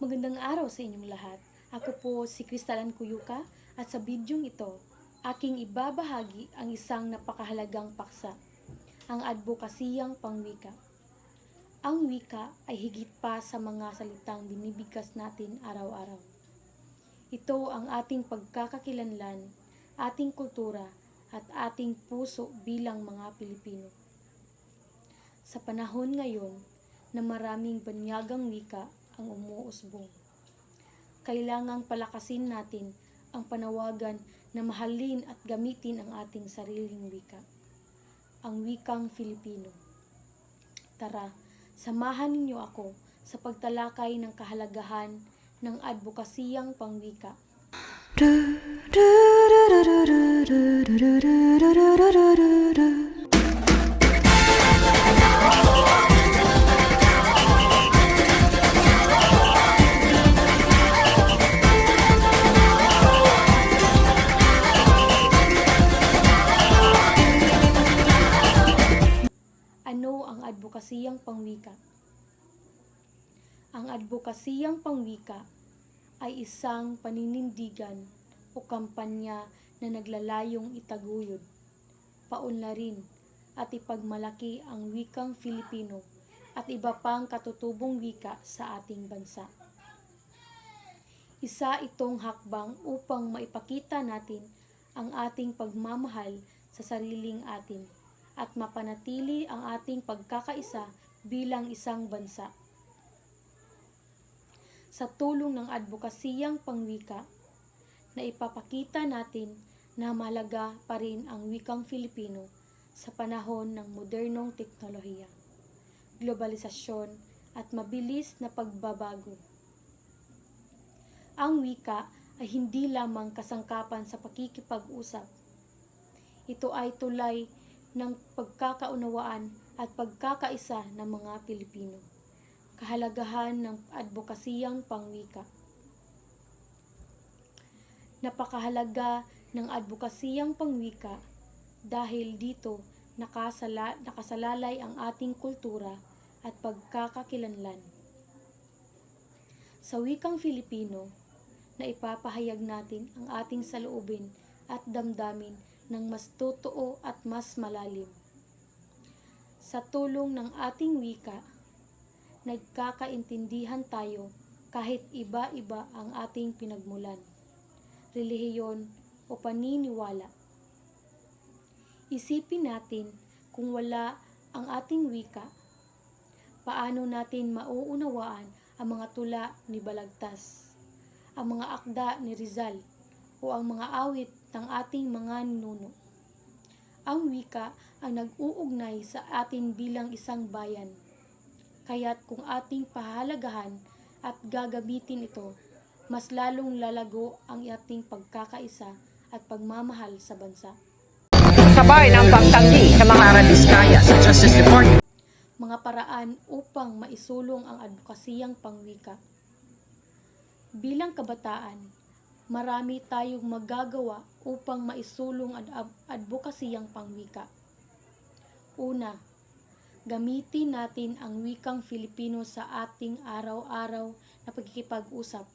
Magandang araw sa inyong lahat. Ako po si Kristalan Kuyuka at sa bidyong ito, aking ibabahagi ang isang napakahalagang paksa, ang adbokasiyang pangwika. Ang wika ay higit pa sa mga salitang binibigkas natin araw-araw. Ito ang ating pagkakakilanlan, ating kultura at ating puso bilang mga Pilipino. Sa panahon ngayon na maraming banyagang wika ang umuusbong, kailangang palakasin natin ang panawagan na mahalin at gamitin ang ating sariling wika, ang wikang Filipino. Tara, samahan ninyo ako sa pagtalakay ng kahalagahan ng adbokasiyang pangwika. Ano ang adbokasiyang pangwika? Ang adbokasiyang pangwika ay isang paninindigan o kampanya na naglalayong itaguyod, paunlarin at ipagmalaki ang wikang Filipino at iba pang katutubong wika sa ating bansa. Isa itong hakbang upang maipakita natin ang ating pagmamahal sa sariling atin at mapanatili ang ating pagkakaisa bilang isang bansa. Sa tulong ng adbokasiyang pangwika, na ipapakita natin na mahalaga pa rin ang wikang Filipino sa panahon ng modernong teknolohiya, globalisasyon at mabilis na pagbabago. Ang wika ay hindi lamang kasangkapan sa pakikipag-usap. Ito ay tulay ng pagkakaunawaan at pagkakaisa ng mga Pilipino. Kahalagahan ng adbokasiyang pangwika. Napakahalaga ng adbokasiyang pangwika dahil dito nakasalalay ang ating kultura at pagkakakilanlan. Sa wikang Filipino, na ipapahayag natin ang ating saloobin at damdamin ng mas totoo at mas malalim. Sa tulong ng ating wika, nagkakaintindihan tayo kahit iba-iba ang ating pinagmulan, relihiyon o paniniwala. Isipin natin kung wala ang ating wika, paano natin mauunawaan ang mga tula ni Balagtas, ang mga akda ni Rizal, o ang mga awit ng ating mga ninuno. Ang wika ang nag-uugnay sa atin bilang isang bayan. Kaya't kung ating pahalagahan at gagamitin ito, mas lalong lalago ang ating pagkakaisa at pagmamahal sa bansa. Sabay ng pagtanggi sa mga Aradiskaya sa Justice Department. Mga paraan upang maisulong ang adbokasiyang pangwika. Bilang kabataan, marami tayong magagawa upang maisulong ang adbokasiyang pangwika. Una, gamitin natin ang wikang Filipino sa ating araw-araw na pagkikipag-usap,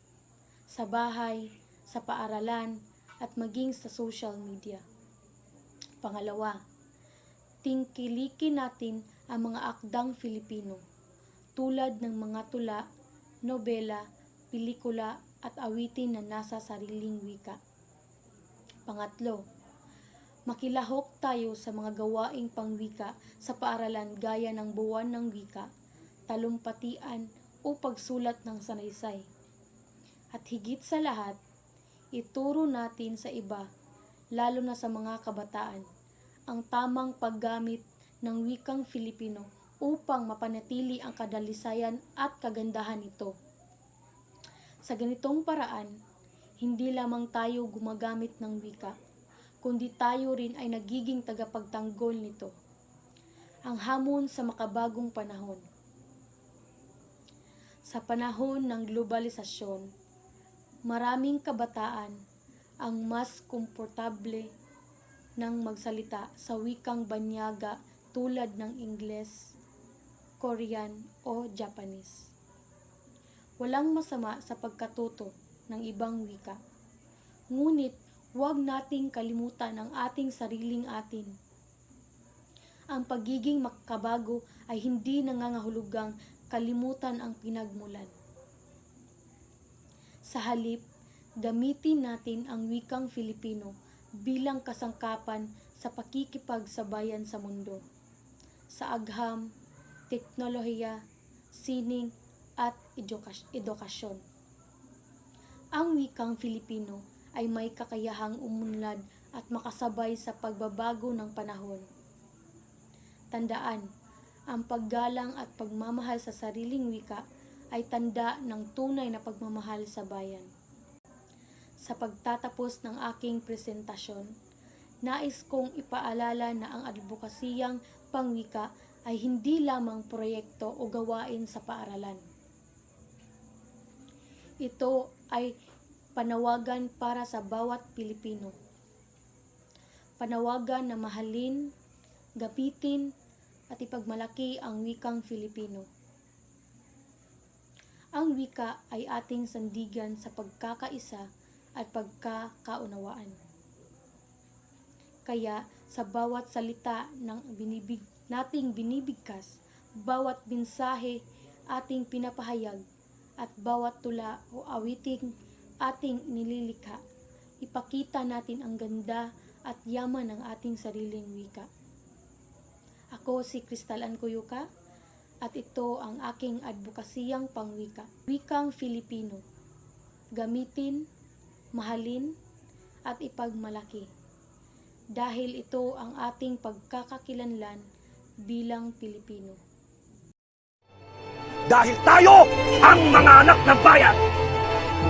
sa bahay, sa paaralan, at maging sa social media. Pangalawa, tingkilikin natin ang mga akdang Filipino, tulad ng mga tula, nobela, pelikula at awitin na nasa sariling wika. Pangatlo, makilahok tayo sa mga gawaing pangwika sa paaralan gaya ng buwan ng wika, talumpatian o pagsulat ng sanaysay. At higit sa lahat, ituro natin sa iba, lalo na sa mga kabataan, ang tamang paggamit ng wikang Filipino upang mapanatili ang kadalisayan at kagandahan nito. Sa ganitong paraan, hindi lamang tayo gumagamit ng wika, kundi tayo rin ay nagiging tagapagtanggol nito. Ang hamon sa makabagong panahon. Sa panahon ng globalisasyon, maraming kabataan ang mas komportable ng magsalita sa wikang banyaga tulad ng Ingles, Korean o Japanese. Walang masama sa pagkatuto ng ibang wika. Ngunit huwag nating kalimutan ang ating sariling atin. Ang pagiging makabago ay hindi nangangahulugang kalimutan ang pinagmulan. Sa halip, gamitin natin ang wikang Filipino bilang kasangkapan sa pakikipagsabayan sa mundo, sa agham, teknolohiya, sining, at edukasyon. Ang wikang Filipino ay may kakayahang umunlad at makasabay sa pagbabago ng panahon. Tandaan, ang paggalang at pagmamahal sa sariling wika ay tanda ng tunay na pagmamahal sa bayan. Sa pagtatapos ng aking presentasyon, nais kong ipaalala na ang advokasiyang pangwika ay hindi lamang proyekto o gawain sa paaralan. Ito ay panawagan para sa bawat Pilipino. Panawagan na mahalin, gapitin, at ipagmalaki ang wikang Filipino. Ang wika ay ating sandigan sa pagkakaisa at pagkakaunawaan. Kaya sa bawat salita ng nating binibigkas, bawat mensahe ating pinapahayag, at bawat tula o awiting ating nililikha, ipakita natin ang ganda at yaman ng ating sariling wika. Ako si Crystal Ann Cuyuca, at ito ang aking advokasiyang pangwika. Wikang Filipino. Gamitin, mahalin, at ipagmalaki. Dahil ito ang ating pagkakakilanlan bilang Pilipino. Dahil tayo ang mga anak ng bayan.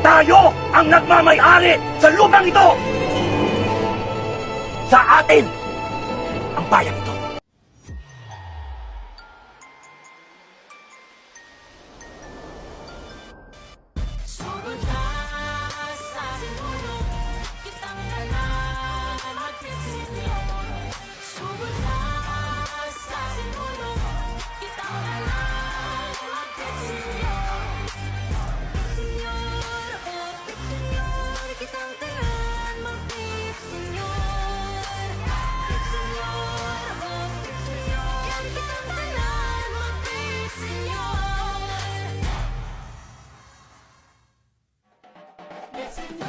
Tayo ang nagmamay-ari sa lupang ito. Sa atin ang bayan ito. Señor.